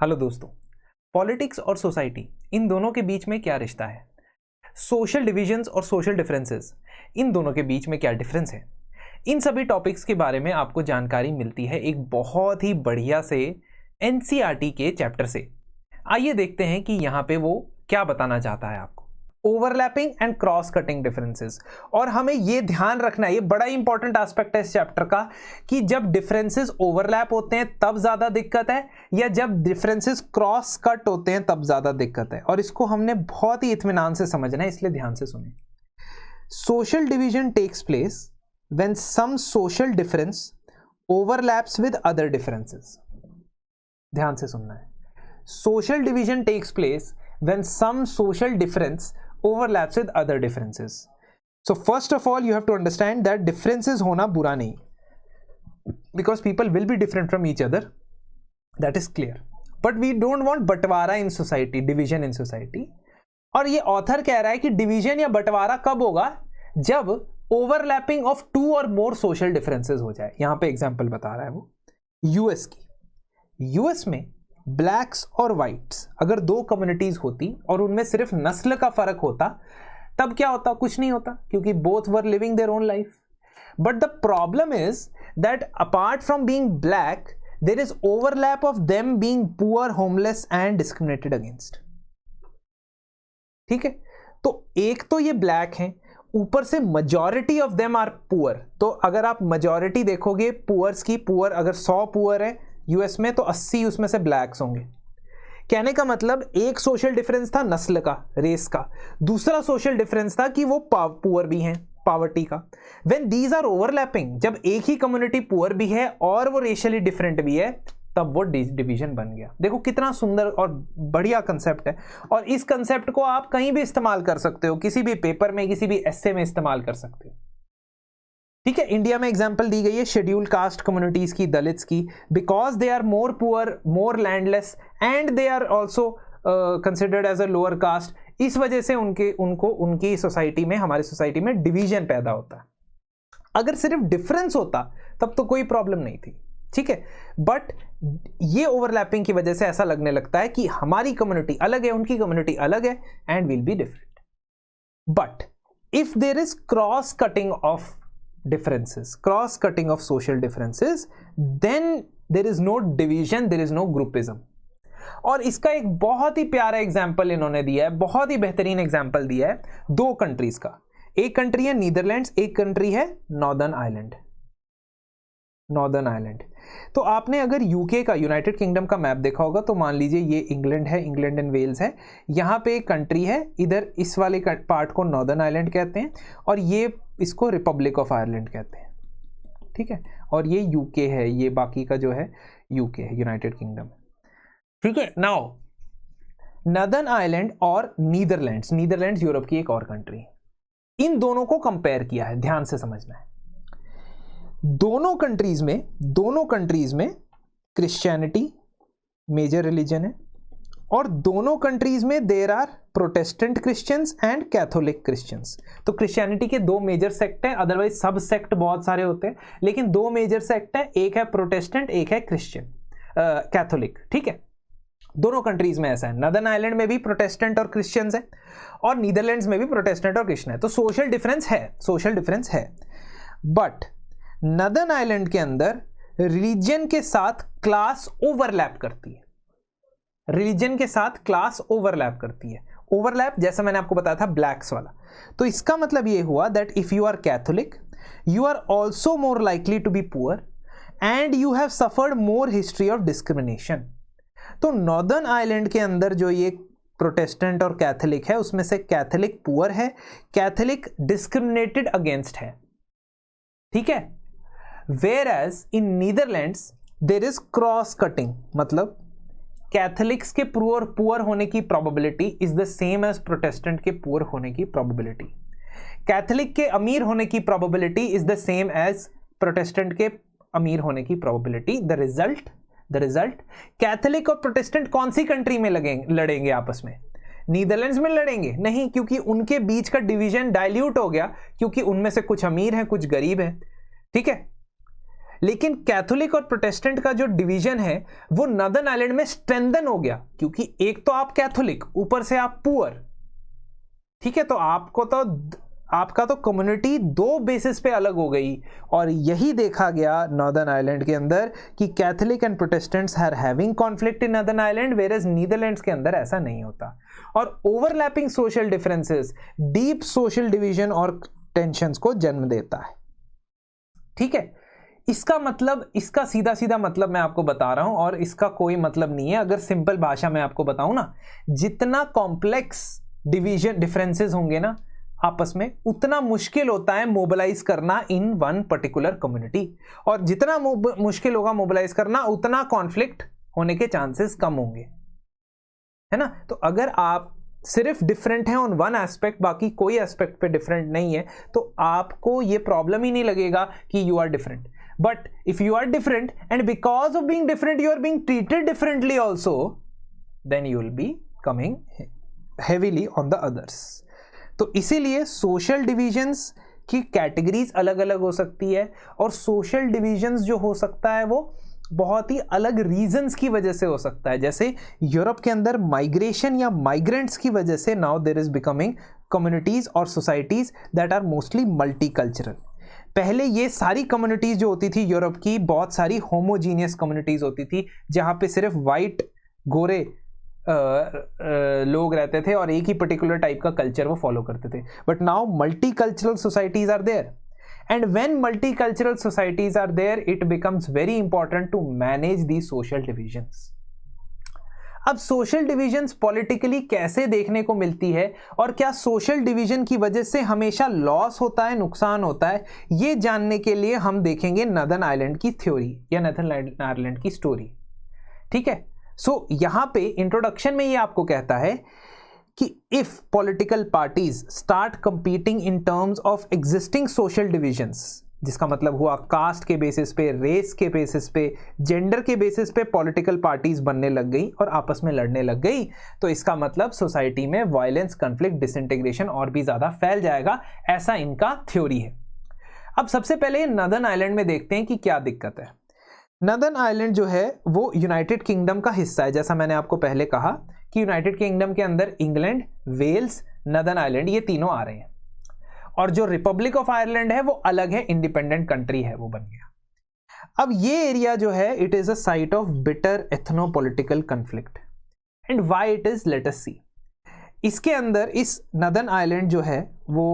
Hello दोस्तों, politics और society in दोनों के बीच में क्या रिश्ता है? सोशल डिविजन्स और सोशल डिफरेंसेस इन दोनों के बीच में क्या डिफरेंस है? इन सभी टॉपिक्स के बारे में आपको जानकारी मिलती है एक बहुत ही बढ़िया से एनसीईआरटी के चैप्टर से। आइए देखते हैं कि यहाँ पे वो क्या बताना चाहता है आपको। Overlapping and cross cutting differences. और हमें ये ध्यान रखना है, ये बड़ा इंपॉर्टेंट एस्पेक्ट है इस चैप्टर का, कि जब डिफरेंसेस ओवरलैप होते हैं तब ज्यादा दिक्कत है या जब डिफरेंसेस क्रॉस कट होते हैं तब ज्यादा दिक्कत है। और इसको हमने बहुत ही इत्मीनान से समझना है, इसलिए ध्यान से सुने। Social division takes place when some social difference overlaps with other differences. ध्यान से सुनना है। Social division takes place when some social difference overlaps with other differences. So first of all you have to understand that differences होना बुरा नहीं, because people will be different from each other, that is clear, but we don't want बंटवारा in society, division in society. और ये author कह रहा है कि डिवीजन या बंटवारा कब होगा? जब ओवरलैपिंग ऑफ टू और मोर सोशल डिफरेंसेस हो जाए। यहां पे एग्जांपल बता रहा है वो यूएस की। यूएस में ब्लैक्स और वाइट्स अगर दो कम्युनिटीज होती और उनमें सिर्फ नस्ल का फर्क होता तब क्या होता? कुछ नहीं होता, क्योंकि both were living their own life. But the problem is that apart from being black there is overlap of them being poor, homeless and discriminated against. ठीक है, तो एक तो ये ब्लैक हैं, ऊपर से majority of them are poor. तो अगर आप majority देखोगे पुअर्स की, पुअर अगर 100 पुअर है यूएस में तो 80 उसमें से ब्लैक्स होंगे। कहने का मतलब एक सोशल डिफरेंस था नस्ल का, रेस का, दूसरा सोशल डिफरेंस था कि वो पुअर भी हैं, पॉवर्टी का। व्हेन दीज आर ओवरलैपिंग, जब एक ही कम्युनिटी पुअर भी है और वो रेशियली डिफरेंट भी है, तब वो डिवीजन बन गया। देखो कितना सुंदर और बढ़िया कंसेप्ट है, और इस कंसेप्ट को आप कहीं भी इस्तेमाल कर सकते हो, किसी भी पेपर में, किसी भी एस्से में इस्तेमाल कर सकते हो। ठीक है, इंडिया में एग्जांपल दी गई है शेड्यूल्ड कास्ट कम्युनिटीज की, दलित्स की, because they are more poor, more landless and they are also considered as a lower caste. इस वजह से उनकी सोसाइटी में, हमारी सोसाइटी में डिवीजन पैदा होता है। अगर सिर्फ डिफरेंस होता तब तो कोई प्रॉब्लम नहीं थी। ठीक है, बट ये ओवरलैपिंग की वजह से ऐसा लगने लगता है कि हमारी कम्युनिटी अलग है, उनकी कम्युनिटी अलग है, and will be different. But if there is cross cutting of differences, cross cutting of social differences, then there is no division, there is no groupism. और इसका एक बहुत ही प्यारा एग्जाम्पल इन्होंने दिया है, बहुत ही बेहतरीन एग्जाम्पल दिया है दो कंट्रीज का। एक कंट्री है नीदरलैंड्स, एक कंट्री है नॉर्दर्न आयरलैंड। नॉर्दर्न आयरलैंड, तो आपने अगर यूके का, यूनाइटेड किंगडम का मैप देखा होगा तो मान लीजिए ये इंग्लैंड है, इंग्लैंड एंड वेल्स है, यहाँ पे एक कंट्री है, इधर इस वाले पार्ट को नॉर्दर्न आयरलैंड कहते हैं और ये इसको रिपब्लिक ऑफ आयरलैंड कहते हैं। ठीक है, और ये यूके है, ये बाकी का जो है यूके है, यूनाइटेड किंगडम। ठीक है, नाउ नॉर्दर्न आयरलैंड और नीदरलैंड्स, नीदरलैंड्स यूरोप की एक और कंट्री, इन दोनों को कंपेयर किया है, ध्यान से समझना है। दोनों कंट्रीज में क्रिश्चियनिटी मेजर रिलीजन है, और दोनों कंट्रीज में there are Protestant Christians and Catholic Christians. तो क्रिश्चियनिटी के दो मेजर सेक्ट हैं, अदरवाइज सब सेक्ट बहुत सारे होते हैं, लेकिन दो मेजर सेक्ट है, एक है प्रोटेस्टेंट, एक है क्रिश्चियन, कैथोलिक। ठीक है, दोनों कंट्रीज में ऐसा है। नॉर्दर्न आयरलैंड में भी प्रोटेस्टेंट और क्रिश्चियंस है, और नीदरलैंड्स में भी प्रोटेस्टेंट और क्रिश्चियन है। तो सोशल डिफरेंस है, बट नॉर्दर्न आयरलैंड के अंदर रिलीजन के साथ क्लास ओवरलैप करती है। रिलीजन के साथ क्लास ओवरलैप करती है। ओवरलैप जैसा मैंने आपको बताया था ब्लैक्स वाला। तो इसका मतलब ये हुआ that if you are Catholic you are also more likely to be poor and you have suffered more history of discrimination. तो नॉर्दर्न आयरलैंड के अंदर जो ये प्रोटेस्टेंट और कैथोलिक है, उसमें से कैथोलिक पुअर है, कैथोलिक डिस्क्रिमिनेटेड अगेंस्ट है। ठीक है, whereas in Netherlands there is cross cutting, मतलब कैथोलिक्स के पुअर होने की probability is the same as Protestant के पुअर होने की प्रोबेबिलिटी। कैथोलिक के अमीर होने की probability is the same as Protestant के अमीर होने की प्रोबेबिलिटी। द रिजल्ट कैथोलिक और प्रोटेस्टेंट कौन सी कंट्री में लड़ेंगे आपस में? नीदरलैंड्स में लड़ेंगे? नहीं, क्योंकि उनके बीच का डिवीजन डाइल्यूट हो गया, क्योंकि उनमें से कुछ अमीर हैं, कुछ गरीब हैं। ठीक है, लेकिन कैथोलिक और प्रोटेस्टेंट का जो डिवीजन है वो नॉर्दर्न आयरलैंड में स्ट्रेंथन हो गया, क्योंकि एक तो आप कैथोलिक, ऊपर से आप पुअर, ठीक है, तो आपका तो कम्युनिटी दो बेसिस पे अलग हो गई। और यही देखा गया नॉर्दर्न आयरलैंड के अंदर कि Catholic and Protestants are having conflict in Northern Ireland, whereas Netherlands के अंदर ऐसा नहीं होता। और overlapping social differences deep social division और टेंशंस को जन्म देता है। ठीक है, इसका मतलब, इसका सीधा सीधा मतलब मैं आपको बता रहा हूं, और इसका कोई मतलब नहीं है। अगर सिंपल भाषा में आपको बताऊं ना, जितना कॉम्प्लेक्स डिफरेंसेस होंगे ना आपस में, उतना मुश्किल होता है मोबिलाइज करना इन वन पर्टिकुलर कम्युनिटी, और जितना मुश्किल होगा मोबिलाइज करना, उतना कॉन्फ्लिक्ट होने के चांसेस कम होंगे, है ना। तो अगर आप सिर्फ डिफरेंट है ऑन वन एस्पेक्ट, बाकी कोई एस्पेक्ट पे डिफरेंट नहीं है, तो आपको ये प्रॉब्लम ही नहीं लगेगा कि you are different. But if you are different and because of being different you are being treated differently also, then you will be coming heavily on the others. तो इसीलिए सोशल डिविजन्स की categories अलग अलग हो सकती है, और social divisions जो हो सकता है वो बहुत ही अलग रीजंस की वजह से हो सकता है। जैसे यूरोप के अंदर माइग्रेशन या माइग्रेंट्स की वजह से now there is becoming communities और societies that are mostly multicultural. पहले ये सारी कम्युनिटीज जो होती थी यूरोप की, बहुत सारी होमोजीनियस कम्युनिटीज होती थी, जहां पे सिर्फ वाइट गोरे लोग रहते थे और एक ही पर्टिकुलर टाइप का कल्चर वो फॉलो करते थे। But now multicultural societies are there, and when multicultural societies are there it becomes very important to manage these social divisions. अब सोशल डिविजन्स पॉलिटिकली कैसे देखने को मिलती है, और क्या सोशल डिवीजन की वजह से हमेशा लॉस होता है, नुकसान होता है, ये जानने के लिए हम देखेंगे नॉर्दर्न आयरलैंड की थ्योरी या नॉर्दर्न आयरलैंड की स्टोरी। ठीक है, सो यहां पे इंट्रोडक्शन में ये आपको कहता है कि if political parties start competing in terms of existing social divisions, जिसका मतलब हुआ कास्ट के बेसिस पे, रेस के बेसिस पे, जेंडर के बेसिस पे पॉलिटिकल पार्टीज बनने लग गई और आपस में लड़ने लग गई, तो इसका मतलब सोसाइटी में वायलेंस, कॉन्फ्लिक्ट, डिसइंटीग्रेशन और भी ज्यादा फैल जाएगा, ऐसा इनका थ्योरी है। अब सबसे पहले नॉर्दर्न आयरलैंड में देखते हैं कि क्या दिक्कत है। नॉर्दर्न आयरलैंड जो है वो यूनाइटेड किंगडम का हिस्सा है। जैसा मैंने आपको पहले कहा कि यूनाइटेड किंगडम के अंदर इंग्लैंड, वेल्स, नॉर्दर्न आयरलैंड ये तीनों आ रहे हैं, और जो रिपब्लिक ऑफ आयरलैंड है वो अलग है, इंडिपेंडेंट कंट्री है, वो बन गया। अब ये एरिया जो है it is a site of bitter ethnopolitical conflict, and why it is, let us see. इसके अंदर इस नॉर्दर्न आयरलैंड जो है वो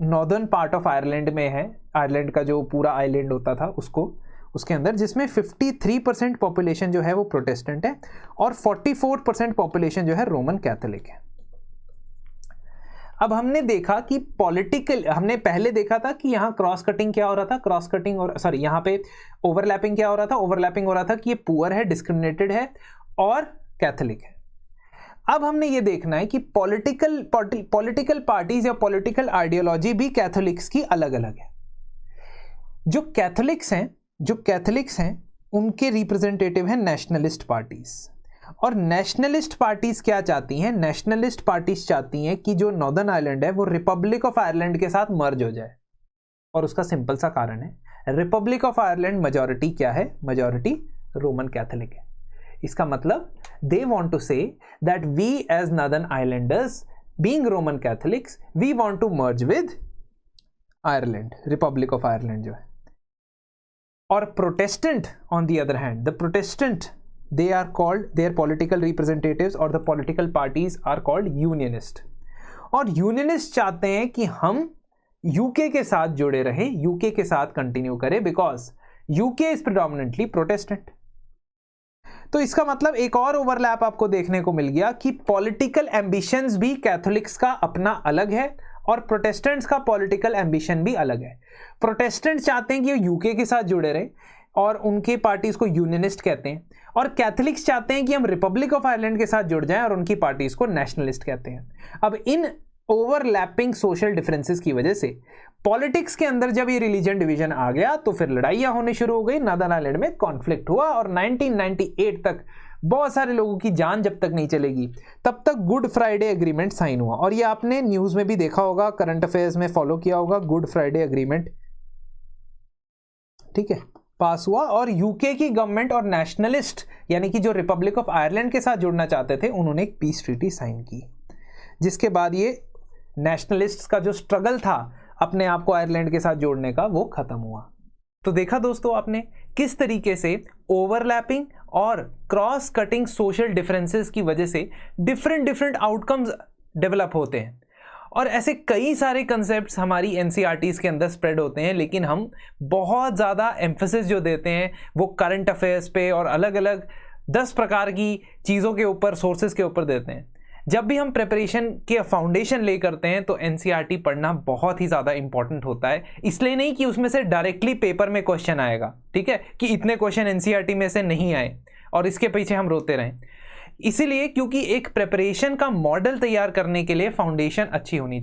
नॉर्दर्न पार्ट ऑफ आयरलैंड में है, आयरलैंड का जो पूरा आइलैंड होता था उसके अंदर, जिसमें 53% पॉपुलेशन जो है वो प्रोटेस्टेंट है और 44% पॉपुलेशन जो है रोमन कैथोलिक है। अब हमने देखा कि हमने पहले देखा था कि यहाँ क्रॉस कटिंग क्या हो रहा था, क्रॉस कटिंग, और सॉरी यहाँ पे ओवरलैपिंग क्या हो रहा था, ओवरलैपिंग हो रहा था कि ये पुअर है, डिस्क्रिमिनेटेड है और कैथोलिक है। अब हमने ये देखना है कि पॉलिटिकल पार्टीज या पॉलिटिकल आइडियोलॉजी भी कैथोलिक्स की अलग अलग है। जो कैथोलिक्स हैं उनके रिप्रेजेंटेटिव हैं नेशनलिस्ट पार्टीज, और नेशनलिस्ट पार्टीज क्या चाहती हैं, नेशनलिस्ट पार्टीज चाहती हैं कि जो नॉर्दर्न आयरलैंड है वो रिपब्लिक ऑफ आयरलैंड के साथ मर्ज हो जाए, और उसका सिंपल सा कारण है, रिपब्लिक ऑफ आयरलैंड मेजॉरिटी क्या है, मेजॉरिटी रोमन कैथोलिक है। इसका मतलब they want to say that we as Northern Islanders being Roman Catholics we want to merge with Ireland, Republic of Ireland जो है। और Protestant on the other hand, the Protestant they are called, their political representatives or the political parties are called unionist, और unionist चाहते हैं कि हम UK के साथ जुड़े रहें, यूके के साथ कंटिन्यू करें, because UK is predominantly Protestant. तो इसका मतलब एक और ओवरलैप आपको देखने को मिल गया कि पॉलिटिकल एम्बिशंस भी कैथोलिक्स का अपना अलग है और प्रोटेस्टेंट्स का पॉलिटिकल एम्बिशन भी अलग है। प्रोटेस्टेंट चाहते हैं कि यूके के साथ जुड़े रहे और उनके पार्टीज को यूनियनिस्ट कहते हैं, और कैथोलिक्स चाहते हैं कि हम रिपब्लिक ऑफ आयरलैंड के साथ जुड़ जाएं और उनकी पार्टीज को नेशनलिस्ट कहते हैं। अब इन ओवरलैपिंग सोशल डिफरेंसेस की वजह से पॉलिटिक्स के अंदर जब ये रिलीजन डिवीजन आ गया तो फिर लड़ाइयां होनी शुरू हो गई, नॉर्दर्न आयरलैंड में कॉन्फ्लिक्ट हुआ, और 1998 तक बहुत सारे लोगों की जान जब तक नहीं चलेगी तब तक गुड फ्राइडे एग्रीमेंट साइन हुआ। और ये आपने न्यूज में भी देखा होगा, करंट अफेयर्स में फॉलो किया होगा, गुड फ्राइडे एग्रीमेंट। ठीक है, पास हुआ और यूके की गवर्नमेंट और नेशनलिस्ट यानी कि जो रिपब्लिक ऑफ आयरलैंड के साथ जुड़ना चाहते थे उन्होंने एक पीस ट्रीटी साइन की, जिसके बाद ये नेशनलिस्ट्स का जो स्ट्रगल था अपने आप को आयरलैंड के साथ जोड़ने का वो खत्म हुआ। तो देखा दोस्तों आपने किस तरीके से ओवरलैपिंग और क्रॉस कटिंग सोशल डिफरेंसेस की वजह से डिफरेंट आउटकम्स डेवलप होते हैं, और ऐसे कई सारे कंसेप्ट्स हमारी एनसीईआरटीज़ के अंदर स्प्रेड होते हैं, लेकिन हम बहुत ज़्यादा एम्फेसिस जो देते हैं वो करंट अफेयर्स पे और अलग अलग 10 प्रकार की चीज़ों के ऊपर, सोर्सेज के ऊपर देते हैं। जब भी हम प्रिपरेशन के फाउंडेशन ले करते हैं तो एनसीईआरटी पढ़ना बहुत ही ज़्यादा इंपॉर्टेंट होता है, इसलिए नहीं कि उसमें से डायरेक्टली पेपर में क्वेश्चन आएगा, ठीक है, कि इतने क्वेश्चन एनसीईआरटी में से नहीं आए और इसके पीछे हम रोते रहें, इसीलिए क्योंकि एक प्रिपरेशन का मॉडल तैयार करने के लिए फाउंडेशन अच्छी होनी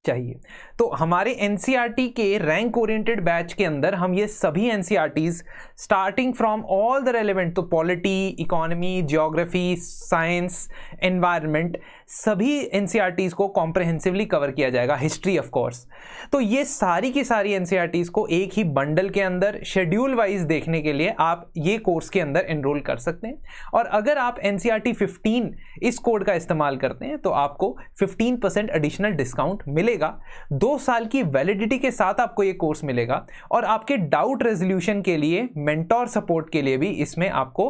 चाहिए। तो हमारे एनसीईआरटी के रैंक ओरिएंटेड बैच के अंदर हम ये सभी NCERTs starting from all the relevant, तो polity, economy, geography, science, environment, सभी एनसीईआरटीज को कॉम्प्रिहेंसिवली कवर किया जाएगा, हिस्ट्री ऑफ कोर्स। तो ये सारी की सारी एनसीईआरटीज को एक ही बंडल के अंदर शेड्यूल वाइज देखने के लिए आप ये कोर्स के अंदर एनरोल कर सकते हैं। और अगर आप एनसीईआरटी 15 इस कोड का इस्तेमाल करते हैं तो आपको 15% एडिशनल डिस्काउंट मिलेगा। 2 साल की वैलिडिटी के साथ आपको ये कोर्स मिलेगा, और आपके डाउट रेजोल्यूशन के लिए, मेंटोर सपोर्ट के लिए भी इसमें आपको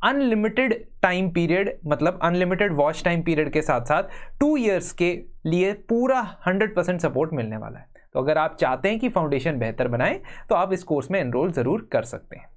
अनलिमिटेड टाइम पीरियड, मतलब अनलिमिटेड वॉच टाइम पीरियड के साथ साथ 2 इयर्स के लिए पूरा 100% सपोर्ट मिलने वाला है। तो अगर आप चाहते हैं कि फाउंडेशन बेहतर बनाएं तो आप इस कोर्स में एनरोल जरूर कर सकते हैं।